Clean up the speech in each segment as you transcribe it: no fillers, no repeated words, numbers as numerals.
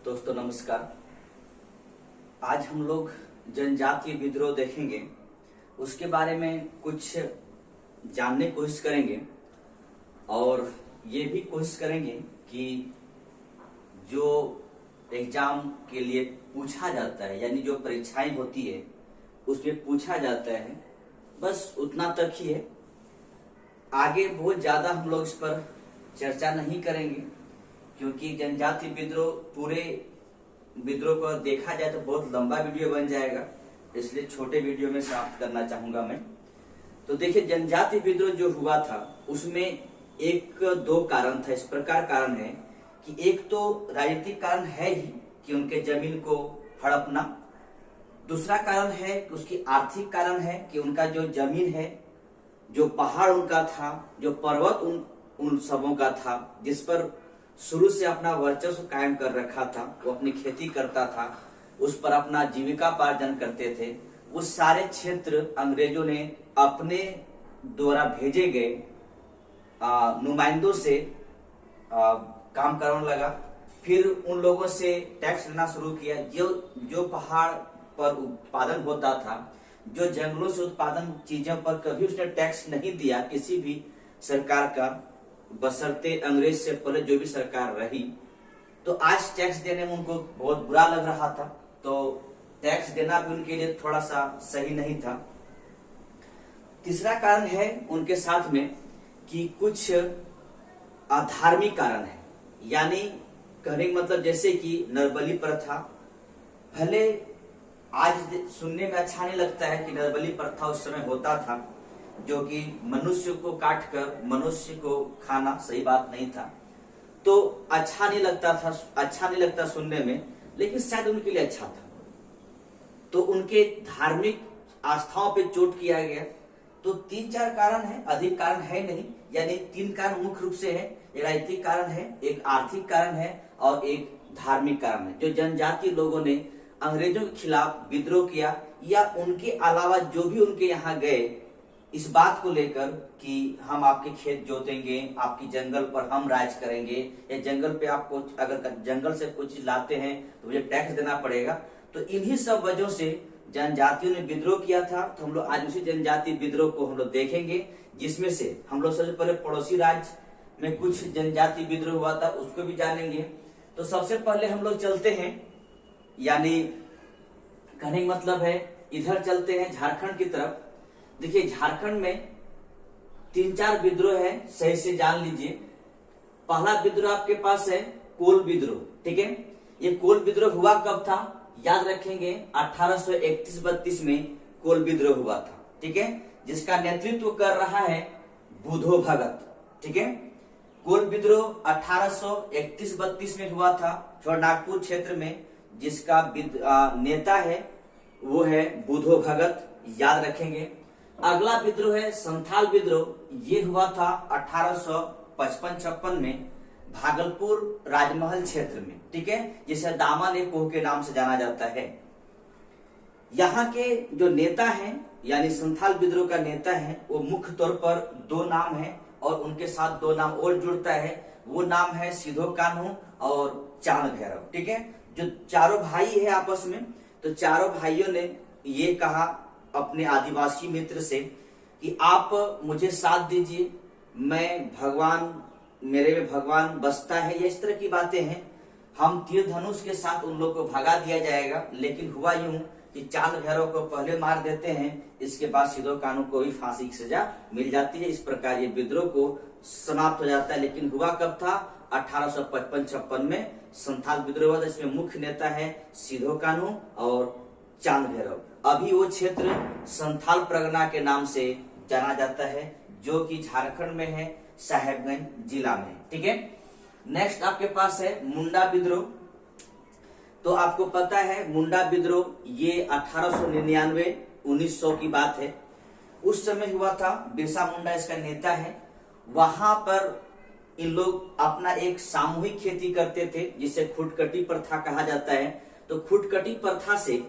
दोस्तों नमस्कार। आज हम लोग जनजातीय विद्रोह देखेंगे, उसके बारे में कुछ जानने की कोशिश करेंगे और ये भी कोशिश करेंगे कि जो एग्जाम के लिए पूछा जाता है यानी जो परीक्षाएं होती है उसमें पूछा जाता है, बस उतना तक ही है। आगे बहुत ज्यादा हम लोग इस पर चर्चा नहीं करेंगे क्योंकि जनजातीय विद्रोह पूरे विद्रोह को देखा जाए तो बहुत लंबा वीडियो बन जाएगा, इसलिए छोटे वीडियो में समाप्त करना चाहूंगा मैं। तो देखिए, जनजातीय विद्रोह जो हुआ था उसमें एक दो कारण था। इस प्रकार कारण है कि एक तो राजनीतिक कारण है ही कि उनके जमीन को हड़पना, दूसरा कारण है कि उसकी आर्थिक कारण है कि उनका जो जमीन है, जो पहाड़ उनका था, जो पर्वत उन सबों का था जिस पर शुरू से अपना वर्चस्व कायम कर रखा था, वो अपनी खेती करता था, उस पर अपना जीविकापार्जन करते थे। वो सारे क्षेत्र अंग्रेजों ने अपने द्वारा भेजे गए नुमाइंदों से काम करने लगा। फिर उन लोगों से टैक्स लेना शुरू किया। जो पहाड़ पर उत्पादन होता था, जो जंगलों से उत्पादन चीजों पर कभी उसने टैक्स नहीं दिया किसी भी सरकार का, बशर्ते अंग्रेज से पहले जो भी सरकार रही। तो आज टैक्स देने में उनको बहुत बुरा लग रहा था, तो टैक्स देना भी उनके लिए थोड़ा सा सही नहीं था। तीसरा कारण है उनके साथ में कि कुछ अधार्मिक कारण है, यानी कहने का मतलब जैसे कि नरबली प्रथा। भले आज सुनने में अच्छा नहीं लगता है कि नरबली प्रथा उस समय होता था, जो कि मनुष्य को काटकर मनुष्य को खाना सही बात नहीं था, तो अच्छा नहीं लगता सुनने में, लेकिन शायद उनके लिए अच्छा था। तो उनके धार्मिक आस्थाओं पे चोट किया गया। तो 3-4 कारण है, अधिक कारण है नहीं, यानी 3 कारण मुख्य रूप से है। एक राजनीतिक कारण है, एक आर्थिक कारण है और एक धार्मिक कारण है। जो जनजातीय लोगों ने अंग्रेजों के खिलाफ विद्रोह किया, या उनके अलावा जो भी उनके यहाँ गए इस बात को लेकर कि हम आपके खेत जोतेंगे, आपकी जंगल पर हम राज करेंगे, या जंगल पे आपको अगर जंगल से कुछ चीज लाते हैं तो मुझे टैक्स देना पड़ेगा। तो इन्हीं सब वजहों से जनजातियों ने विद्रोह किया था। तो हम लोग आज उसी जनजातीय विद्रोह को हम लोग देखेंगे, जिसमें से हम लोग सबसे पहले पड़ोसी राज्य में कुछ जनजातीय विद्रोह हुआ था उसको भी जानेंगे। तो सबसे पहले हम लोग चलते हैं, यानी कहने का मतलब है इधर चलते हैं झारखंड की तरफ। देखिए, झारखंड में 3-4 विद्रोह है, सही से जान लीजिए। पहला विद्रोह आपके पास है कोल विद्रोह, ठीक है। ये कोल विद्रोह हुआ कब था, याद रखेंगे 1831-32 में कोल विद्रोह हुआ था, ठीक है, जिसका नेतृत्व कर रहा है बुधो भगत, ठीक है। कोल विद्रोह 1831-32 में हुआ था नागपुर क्षेत्र में, जिसका नेता है वो है बुधो भगत, याद रखेंगे। अगला विद्रोह है संथाल विद्रोह। ये हुआ था 1855-56 में भागलपुर राजमहल क्षेत्र में, ठीक है, जिसे दामन ए कोह के नाम से जाना जाता है। यहाँ के जो नेता हैं, यानी संथाल विद्रोह का नेता है, वो मुख्य तौर पर 2 नाम है और उनके साथ 2 नाम और जुड़ता है। वो नाम है सिधो कान्हू और चांद भैरव, ठीक है, जो चारों भाई है आपस में। तो चारों भाइयों ने ये कहा अपने आदिवासी मित्र से कि आप मुझे साथ दीजिए, मैं भगवान, मेरे में भगवान बसता है, ये इस तरह की बातें हैं। हम तीर धनुष के साथ उन लोग को भगा दिया जाएगा। लेकिन हुआ यूं कि चांद भैरव को पहले मार देते हैं, इसके बाद सिधो कान्हू को भी फांसी की सजा मिल जाती है। इस प्रकार ये विद्रोह को समाप्त हो जाता है। लेकिन हुआ कब था, 1855-56 में संथाल विद्रोह हुआ था। इसमें मुख्य नेता है सिधो कान्हू और चांद भैरव। अभी वो क्षेत्र संथाल परगना के नाम से जाना जाता है, जो कि झारखंड में है, साहेबगंज जिला में, ठीक है। नेक्स्ट आपके पास है मुंडा विद्रोह। तो आपको पता है मुंडा विद्रोह ये 1899-1900 की बात है। उस समय हुआ था, बिरसा मुंडा इसका नेता है। वहां पर इन लोग अपना एक सामूहिक खेती करते थे, जिसे खुटकटी प्रथा कहा जाता है। तो खुटकटी प्रथा से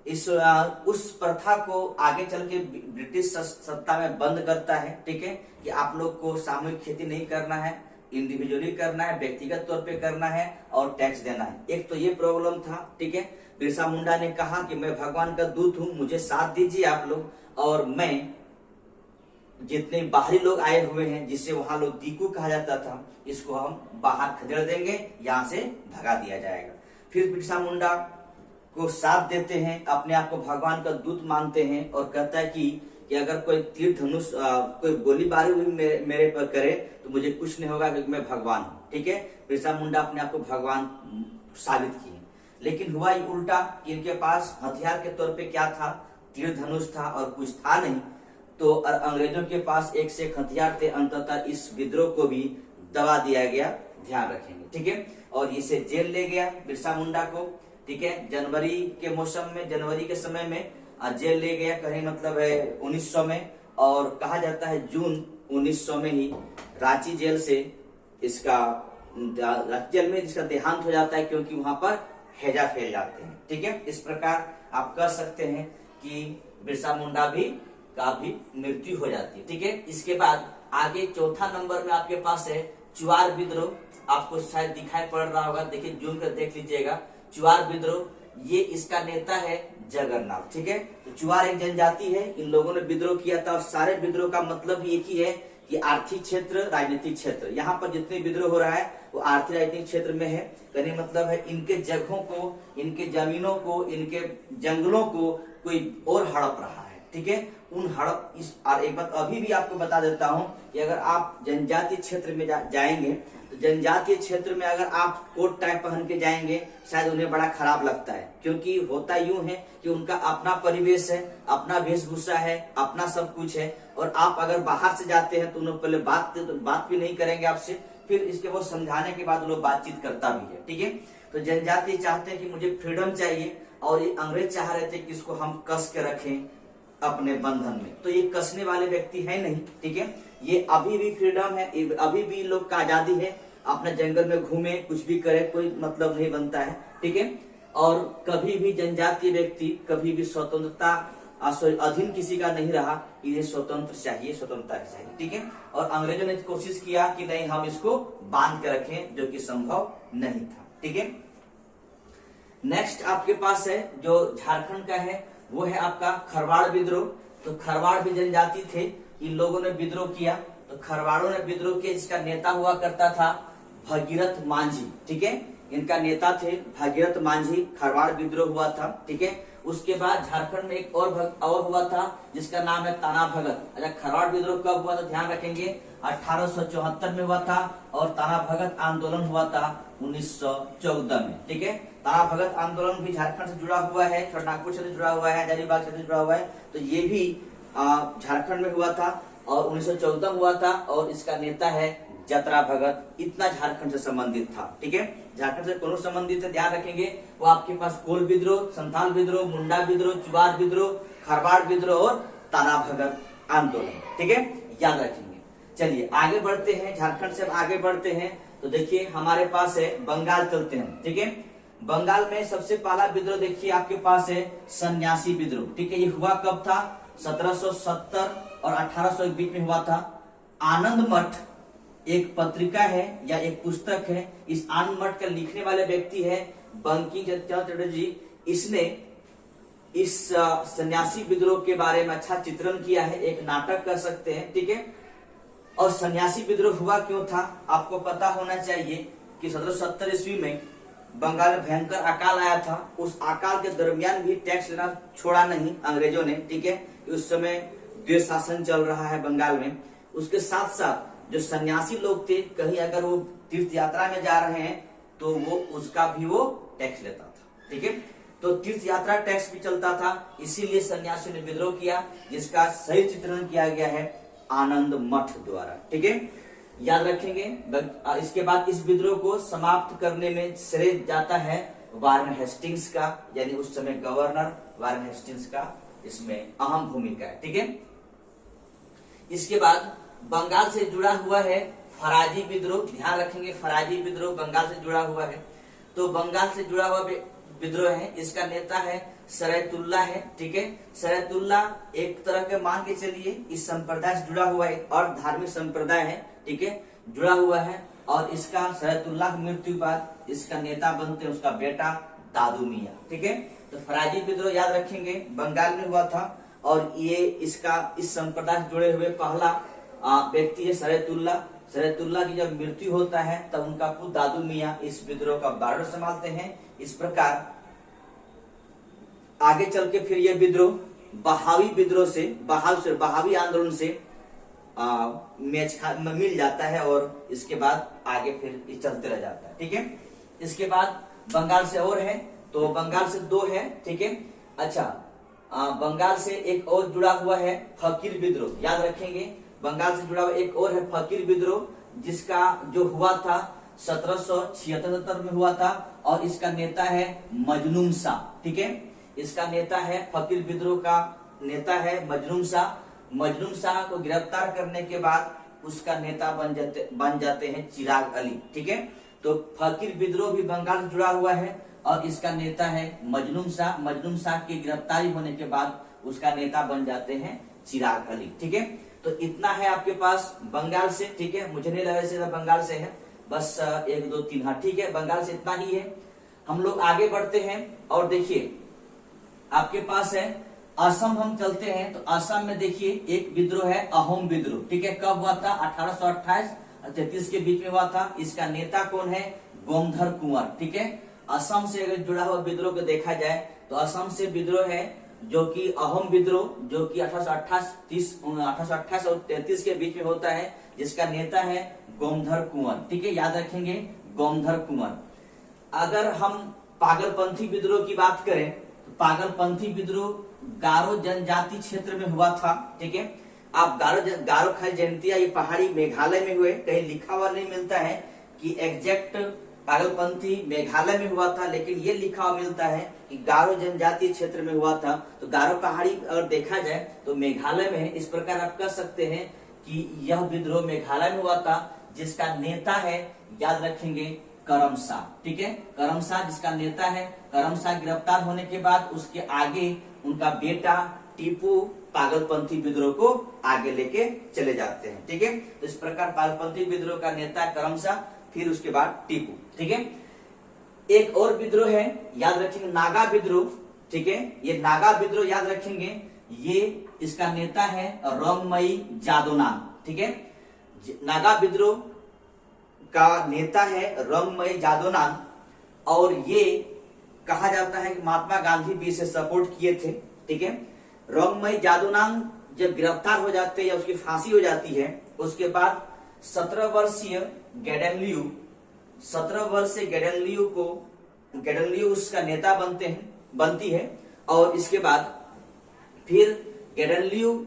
उस प्रथा को आगे चल के ब्रिटिश सत्ता में बंद करता है, ठीक है, कि आप लोग को सामूहिक खेती नहीं करना है, इंडिविजुअली करना है, व्यक्तिगत तौर पे करना है और टैक्स देना है। एक तो ये प्रॉब्लम था, ठीक है। बिरसा मुंडा ने कहा कि मैं भगवान का दूत हूं, मुझे साथ दीजिए आप लोग, और मैं जितने बाहरी लोग आए हुए हैं, जिससे वहां लोग दीकू कहा जाता था, इसको हम बाहर खदेड़ देंगे, यहाँ से भगा दिया जाएगा। फिर बिरसा मुंडा को साथ देते हैं, अपने आप को भगवान का दूत मानते हैं और कहता है कि अगर कोई तीर धनुष कोई गोलीबारी हुई मेरे पर करे तो मुझे कुछ नहीं होगा क्योंकि मैं भगवान हूँ, ठीक है। बिरसा मुंडा अपने आप को भगवान साबित किए। लेकिन हुआ ये उल्टा कि इनके पास हथियार के तौर पे क्या था, तीर धनुष था और कुछ था नहीं। तो अंग्रेजों के पास एक से एक हथियार थे, अंततः इस विद्रोह को भी दबा दिया गया, ध्यान रखेंगे, ठीक है। और इसे जेल ले गया बिरसा मुंडा को, ठीक है। जनवरी के मौसम में, जनवरी के समय में जेल ले गया, कहीं मतलब है 1900 में, और कहा जाता है जून 1900 में ही रांची जेल से इसका जेल में इसका देहांत हो जाता है, क्योंकि वहां पर हैजा फैल जाते हैं, ठीक है। इस प्रकार आप कह सकते हैं कि बिरसा मुंडा का भी मृत्यु हो जाती है, ठीक है। इसके बाद आगे चौथा नंबर में आपके पास है चुआर विद्रोह। आपको शायद दिखाई पड़ रहा होगा, देखिए जूम कर देख लीजिएगा। चुआर विद्रोह, ये इसका नेता है जगन्नाथ, ठीक है। तो चुआर एक जनजाति है, इन लोगों ने विद्रोह किया था, और सारे विद्रोह का मतलब एक ही है कि आर्थिक क्षेत्र, राजनीतिक क्षेत्र। यहाँ पर जितने विद्रोह हो रहा है वो आर्थिक राजनीतिक क्षेत्र में है। कहने मतलब है इनके जगहों को, इनके जमीनों को, इनके जंगलों को कोई और हड़प रहा है, ठीक है। उन हड़प इस और एक बात अभी भी आपको बता देता हूं कि अगर आप जनजातीय क्षेत्र में जाएंगे तो जनजातीय क्षेत्र में अगर आप कोट टाई पहन के जाएंगे शायद उन्हें बड़ा खराब लगता है, क्योंकि होता यूं है कि उनका अपना परिवेश है, अपना वेशभूषा है, अपना सब कुछ है। और आप अगर बाहर से जाते हैं तो उन्हें पहले बात भी नहीं करेंगे आपसे, फिर इसके बाद समझाने के बाद लोग बातचीत करता भी है, ठीक है। तो जनजाति चाहते हैं कि मुझे फ्रीडम चाहिए, और ये अंग्रेज चाह रहे थे कि इसको हम कस के रखें अपने बंधन में। तो ये कसने वाले व्यक्ति है नहीं, ठीक है। ये अभी भी फ्रीडम है, अभी भी लोग का आजादी है, अपने जंगल में घूमे, कुछ भी करे, कोई मतलब नहीं बनता है, ठीक है। और कभी भी जनजातीय व्यक्ति कभी भी स्वतंत्रता अधीन किसी का नहीं रहा, इन्हें स्वतंत्र चाहिए, स्वतंत्रता चाहिए, ठीक है। और अंग्रेजों ने कोशिश किया कि नहीं हम इसको बांध के रखें, जो कि संभव नहीं था, ठीक है। नेक्स्ट आपके पास है जो झारखंड का है, वो है आपका खरवाड़ विद्रोह। तो खरवाड़ भी जनजाति थे, इन लोगों ने विद्रोह किया। तो खरवाड़ों ने विद्रोह किया, इसका नेता हुआ करता था भगीरथ मांझी, ठीक है। इनका नेता थे भगीरथ मांझी। खरवाड़ विद्रोह हुआ था, ठीक है। उसके बाद झारखंड में एक और हुआ था जिसका नाम है ताना भगत। अच्छा, खरवाड़ विद्रोह कब हुआ था ध्यान रखेंगे, 1874 में हुआ था, और ताना भगत आंदोलन हुआ था 1914 में, ठीक है। ताना भगत आंदोलन भी झारखंड से जुड़ा हुआ है, छोटानागपुर से जुड़ा हुआ है, हजारीबाग से जुड़ा हुआ है। तो ये भी झारखंड में हुआ था और 1914 हुआ था, और इसका नेता है जतरा भगत। इतना झारखंड से संबंधित था, ठीक है। झारखंड से कौन संबंधित है ध्यान रखेंगे, वो आपके पास कोल विद्रोह, संथाल विद्रोह, मुंडा विद्रोह, चुआर विद्रोह, खरवाड़ विद्रोह और ताना भगत आंदोलन, ठीक है, याद रखेंगे। चलिए आगे बढ़ते हैं, झारखंड से आगे बढ़ते हैं। तो देखिए हमारे पास है बंगाल, चलते हैं, ठीक है। बंगाल में सबसे पहला विद्रोह देखिए आपके पास है सन्यासी विद्रोह, ठीक है। ये हुआ कब था, 1770 और 1800 के बीच में हुआ था। आनंद मठ एक पत्रिका है या एक पुस्तक है, इस आनंद मठ का लिखने वाले व्यक्ति है बंकिम चंद्र चटर्जी। इसने इस सन्यासी विद्रोह के बारे में अच्छा चित्रण किया है, एक नाटक कर सकते हैं, ठीक है। और सन्यासी विद्रोह हुआ क्यों था, आपको पता होना चाहिए कि 1770 ईस्वी में बंगाल में भयंकर अकाल आया था। उस अकाल के दरमियान भी टैक्स लेना छोड़ा नहीं अंग्रेजों ने, ठीक है। उस समय द्वेष शासन चल रहा है बंगाल में। उसके साथ साथ जो सन्यासी लोग थे, कहीं अगर वो तीर्थ यात्रा में जा रहे हैं तो वो उसका भी वो टैक्स लेता था, ठीक है। तो तीर्थ यात्रा टैक्स भी चलता था, इसीलिए सन्यासियों ने विद्रोह किया, जिसका सही चित्रण किया गया है आनंद मठ द्वारा, ठीक है, याद रखेंगे। इसके बाद इस विद्रोह को समाप्त करने में श्रेय जाता है वारेन हेस्टिंग्स का, यानी उस समय गवर्नर वारेन हेस्टिंग्स का इसमें अहम भूमिका है, ठीक है। इसके बाद बंगाल से जुड़ा हुआ है फराजी विद्रोह, ध्यान रखेंगे, फराजी विद्रोह बंगाल से जुड़ा हुआ है। तो बंगाल से जुड़ा हुआ विद्रोह है, इसका नेता है सरैतुल्ला है, ठीक है। सरैतुल्ला एक तरह के मान के चलिए इस संप्रदाय से जुड़ा हुआ है और धार्मिक संप्रदाय है, ठीक है, जुड़ा हुआ है। और इसका शरीयतुल्लाह की मृत्यु के बाद इसका नेता बनते हैं उसका बेटा दादू मियाँ। ठीक है, तो फराजी विद्रोह याद रखेंगे बंगाल में हुआ था और ये इसका इस संप्रदाय से जुड़े हुए पहला व्यक्ति है शरीयतुल्लाह। शरीयतुल्लाह की जब मृत्यु होता है तब उनका पुत्र दादू मियाँ इस विद्रोह का बॉर्डर संभालते हैं। इस प्रकार आगे चल के फिर यह विद्रोह बहावी विद्रोह से बहावी आंदोलन से मिल जाता है और इसके बाद आगे फिर ये चलते रह जाता है। ठीक है, इसके बाद बंगाल से और है, तो बंगाल से दो है। ठीक है, अच्छा बंगाल से एक और जुड़ा हुआ है फकीर विद्रोह, याद रखेंगे बंगाल से जुड़ा हुआ एक और है फकीर विद्रोह, जिसका जो हुआ था 1776 में हुआ था और इसका नेता है मजनून शाह। ठीक है, इसका नेता है फकीर विद्रोह का नेता है मजनून शाह। मजनून शाह को गिरफ्तार करने के बाद उसका नेता बन जाते हैं चिराग अली। ठीक है, तो फकीर विद्रोह भी बंगाल से जुड़ा हुआ है और इसका नेता है मजनून शाह। मजनून शाह की गिरफ्तारी होने के बाद उसका नेता बन जाते हैं चिराग अली। ठीक है, तो इतना है आपके पास बंगाल से। ठीक है, मुझे नहीं लगा सीधा बंगाल से है, बस 1 2 3 हाँ ठीक है, बंगाल से इतना ही है। हम लोग आगे बढ़ते हैं और देखिए आपके पास है असम। हम चलते हैं तो असम में देखिए एक विद्रोह है अहोम विद्रोह। ठीक है, कब हुआ था? 1828 और 33 के बीच में हुआ था। इसका नेता कौन है? गोमधर कुंवर। ठीक है, असम से अगर जुड़ा हुआ विद्रोह को देखा जाए तो असम से विद्रोह है जो कि अहोम विद्रोह, जो कि 1828 और 33 के बीच में होता है, जिसका नेता है गोमधर कुंवर। ठीक है, याद रखेंगे गोमधर कुंवर। अगर हम पागलपंथी विद्रोह की बात करें तो पागलपंथी विद्रोह गारो जनजाति क्षेत्र में हुआ था। ठीक है, आप गारो खाई जयंतिया ये पहाड़ी मेघालय में हुए, कहीं लिखा हुआ नहीं मिलता है कि एग्जैक्ट पागलपंथी मेघालय में हुआ था, लेकिन ये लिखा हुआ मिलता है कि गारो जनजाति क्षेत्र में हुआ था। तो गारो पहाड़ी अगर देखा जाए तो मेघालय में है। इस प्रकार आप कह सकते हैं कि यह विद्रोह मेघालय में हुआ था, जिसका नेता है याद रखेंगे करमशाह। ठीक है, करमशाह जिसका नेता है। करमशाह गिरफ्तार होने के बाद उसके आगे उनका बेटा टीपू पागलपंथी विद्रोह को आगे लेके चले जाते हैं। ठीक है, तो इस प्रकार पागलपंथी विद्रोह का नेता करमशाह, फिर उसके बाद टीपू। ठीक है, एक और विद्रोह है याद रखेंगे नागा विद्रोह। ठीक है, ये नागा विद्रोह याद रखेंगे, ये इसका नेता है रंगमई जादोनान। ठीक है, नागा विद्रोह का नेता है रंगमई जादोनान और ये कहा जाता है कि महात्मा गांधी भी इसे सपोर्ट किए थे। ठीक है, रंगमई जादोनान जब गिरफ्तार हो जाते हैं या उसकी फांसी हो जाती है, उसके बाद 17 वर्षीय गेडेनलियू उसका नेता बनती है और इसके बाद फिर गेडेनलियू,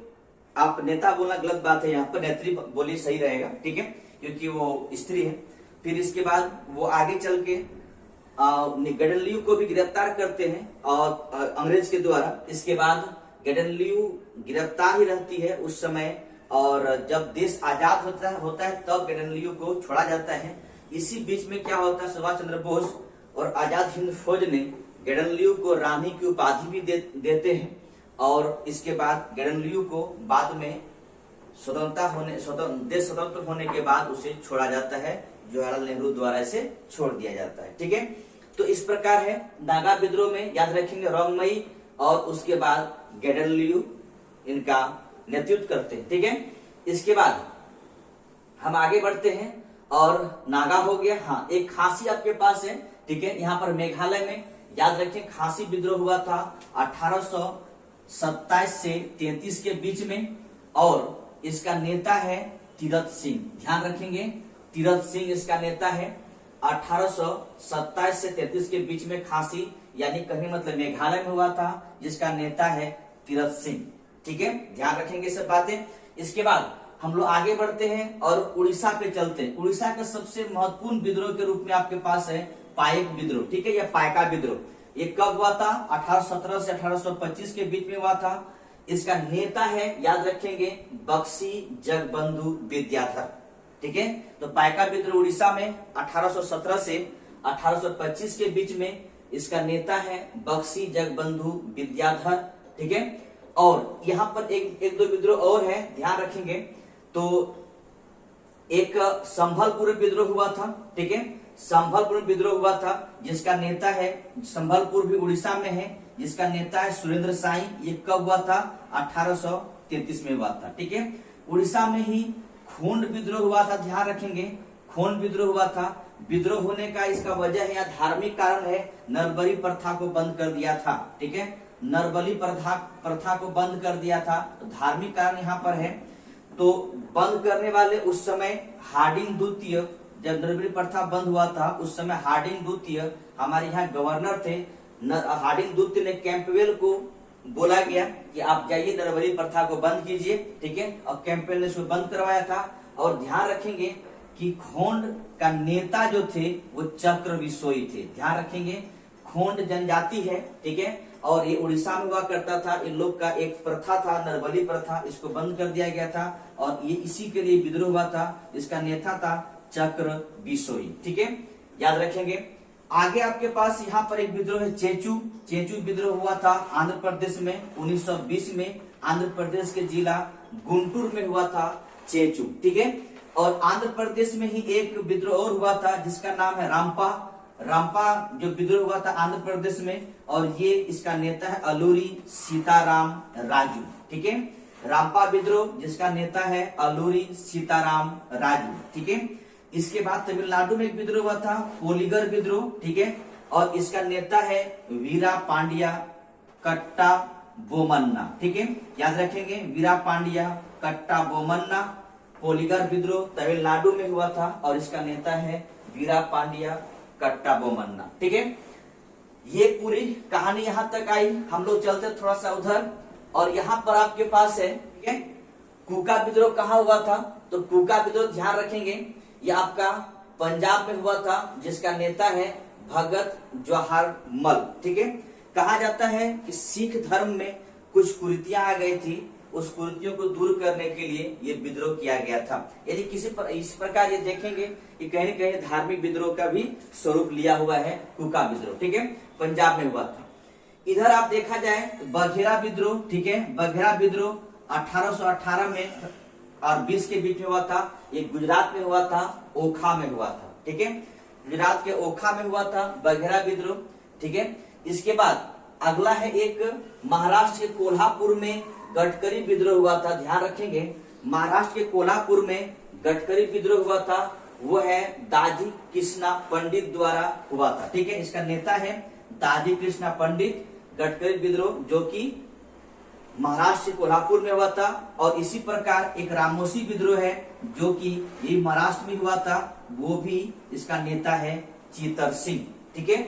आप नेता बोलना गलत बात है, यहाँ पर नेत्री बोली सही रहेगा। ठीक है, क्योंकि वो स्त्री है। फिर इसके बाद वो आगे चल के गेडेनलियू को भी गिरफ्तार करते हैं और अंग्रेज के द्वारा। इसके बाद गेडेनलियू गिरफ्तार ही रहती है उस समय, और जब देश आजाद होता है तब गेडेनलियू को छोड़ा जाता है। इसी बीच में क्या होता है, सुभाष चंद्र बोस और आजाद हिंद फौज ने गेडेनलियू को रानी की उपाधि भी देते हैं और इसके बाद गेडेनलियू को बाद में देश स्वतंत्र होने के बाद उसे छोड़ा जाता है, जवाहरलाल नेहरू द्वारा इसे छोड़ दिया जाता है। ठीक है, तो इस प्रकार है नागा विद्रोह में याद रखेंगे रंगमई और उसके बाद गेडेनलियू इनका नेतृत्व करते हैं। ठीक है, इसके बाद हम आगे बढ़ते हैं और नागा हो गया। हाँ, एक खासी आपके पास है। ठीक है, यहाँ पर मेघालय में याद रखें खासी विद्रोह हुआ था 1827 से 33 के बीच में और इसका नेता है तीरथ सिंह। ध्यान रखेंगे तीरथ सिंह इसका नेता है। 1827 से 33 के बीच में खासी यानी कहीं मतलब मेघालय में हुआ था, जिसका नेता है तीरथ सिंह। ठीक है, ध्यान रखेंगे सब बातें। इसके बाद हम लोग आगे बढ़ते हैं और उड़ीसा पे चलते हैं। उड़ीसा का सबसे महत्वपूर्ण विद्रोह के रूप में आपके पास है पाइक विद्रोह। ठीक है, या पाइका विद्रोह। ये कब हुआ था? 1817 से 1825 के बीच में हुआ था। इसका नेता है याद रखेंगे बक्सी जगबंधु विद्याधर। ठीक है, तो पाइका विद्रोह उड़ीसा में 1817 से 1825 के बीच में इसका नेता है बक्सी जगबंधु विद्याधर। ठीक है, और यहाँ पर एक दो विद्रोह और है, ध्यान रखेंगे। तो एक संभलपुर विद्रोह हुआ था, ठीक है, संभलपुर विद्रोह हुआ था जिसका नेता है, संभलपुर भी उड़ीसा में है, जिसका नेता है सुरेंद्र साई। ये कब हुआ था? 1833 में हुआ था, ठीक है। उड़ीसा में ही खूंड विद्रोह हुआ था, ध्यान रखेंगे, खूंड विद्रोह हुआ था। विद्रोह होने का इसका वजह है या धार्मिक कारण है, नरबली प्रथा को बंद कर दिया था, ठीक है, नरबली प्रथा को बंद कर दिया था, तो धार्मिक कारण यहाँ पर है। तो बंद करने वाले उस समय हार्डिंग द्वितीय, जब नरबली प्रथा बंद हुआ था उस समय हार्डिंग द्वितीय हमारे यहाँ गवर्नर थे। हार्डिंग द्वितीय ने कैंपबेल को बोला गया कि आप जाइए नरबली प्रथा को बंद कीजिए, ठीक है, और कैंपबेल ने इसको बंद करवाया था। और ध्यान रखेंगे कि खोंड का नेता जो थे वो चक्र बिसोई थे, ध्यान रखेंगे, खोंड जनजाति है, ठीक है, और ये उड़ीसा में हुआ करता था। इन लोग का एक प्रथा था नरबली प्रथा, इसको बंद कर दिया गया था और ये इसी के लिए विद्रोह हुआ था। इसका नेता था चक्र बिसोई, ठीक है, याद रखेंगे। आगे आपके पास यहाँ पर एक विद्रोह है चेचू। चेचू विद्रोह हुआ था आंध्र प्रदेश में 1920 में, आंध्र प्रदेश के जिला गुंटूर में हुआ था चेचू, ठीक है। और आंध्र प्रदेश में ही एक विद्रोह और हुआ था जिसका नाम है रामपा। रामपा जो विद्रोह हुआ था आंध्र प्रदेश में, और ये इसका नेता है अलूरी सीताराम राजू, ठीक है, रामपा विद्रोह जिसका नेता है अलूरी सीताराम राजू, ठीक है। इसके बाद तमिलनाडु में एक विद्रोह हुआ था पोलीगर विद्रोह, ठीक है, और इसका नेता है वीरा पांड्या कट्टा बोमन्ना, ठीक है, याद रखेंगे, वीरा पांड्या कट्टा बोमन्ना। पोलीगर विद्रोह तमिलनाडु में हुआ था और इसका नेता है वीरा पांड्या कट्टा बोमन्ना, ठीक है। ये पूरी कहानी यहां तक आई। हम लोग चलते थोड़ा सा उधर, और यहाँ पर आपके पास है, ठीक है, कुका विद्रोह कहाँ हुआ था? तो कुका विद्रोह ध्यान रखेंगे ये आपका पंजाब में हुआ था, जिसका नेता है भगत जवाहर मल, ठीक है। कहा जाता है कि सिख धर्म में कुछ कुरीतियां आ गई थी, उस कुरीतियों को दूर करने के लिए ये विद्रोह किया गया था। यदि इस प्रकार ये देखेंगे कि कहीं न कहीं धार्मिक विद्रोह का भी स्वरूप लिया हुआ है कुका विद्रोह, ठीक है, पंजाब में हुआ था। इधर आप देखा जाए तो बघेरा विद्रोह, ठीक है, बघेरा विद्रोह 1818 में और 20 के बीच में हुआ था। ये गुजरात में हुआ था, ओखा में हुआ था, ठीक है, गुजरात के ओखा में हुआ था बघेरा विद्रोह, ठीक है। इसके बाद अगला है एक महाराष्ट्र के कोल्हापुर में गडकरी विद्रोह हुआ था, ध्यान रखेंगे, महाराष्ट्र के कोल्हापुर में गडकरी विद्रोह हुआ था, वो है दाजी कृष्णा पंडित द्वारा हुआ था, ठीक है। इसका नेता है दाजी कृष्णा पंडित। गडकरी विद्रोह जो कि महाराष्ट्र के कोल्हापुर में हुआ था। और इसी प्रकार एक रामोसी विद्रोह है जो कि ये महाराष्ट्र में हुआ था, वो भी इसका नेता है चीतर सिंह, ठीक है,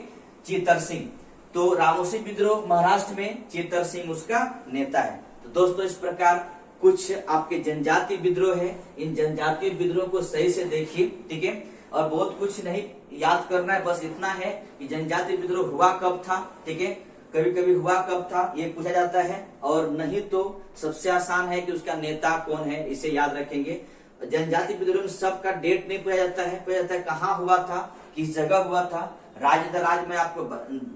चीतर सिंह। तो रामोसी विद्रोह महाराष्ट्र में, चीतर सिंह उसका नेता है। तो दोस्तों इस प्रकार कुछ आपके जनजातीय विद्रोह है, इन जनजातीय विद्रोह को सही से देखिए, ठीक है, और बहुत कुछ नहीं याद करना है, बस इतना है कि जनजातीय विद्रोह हुआ कब था, ठीक है, कभी कभी हुआ कब था ये पूछा जाता है, और नहीं तो सबसे आसान है कि उसका नेता कौन है, इसे याद रखेंगे। जनजातीय विद्रोह में सबका डेट नहीं पूछा जाता है, पूछा जाता है कहाँ हुआ था, किस जगह हुआ था, राज्य दर राज्य में आपको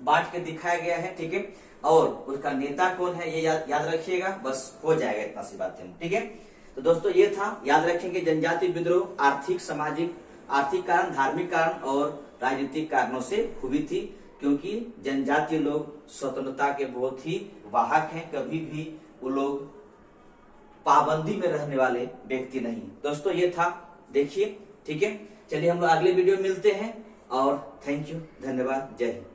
बांट के दिखाया गया है, ठीक है, और उसका नेता कौन है ये याद रखिएगा, बस हो जाएगा इतना सी बातें, ठीक है। तो दोस्तों ये था, याद रखेंगे, जनजातीय विद्रोह आर्थिक सामाजिक आर्थिक कारण, धार्मिक कारण और राजनीतिक कारणों से हुई थी, क्योंकि जनजातीय लोग स्वतंत्रता के बहुत ही वाहक हैं, कभी भी वो लोग पाबंदी में रहने वाले व्यक्ति नहीं। दोस्तों ये था, देखिए, ठीक है। चलिए हम लोग अगले वीडियो में मिलते हैं, और थैंक यू, धन्यवाद, जय हिंद।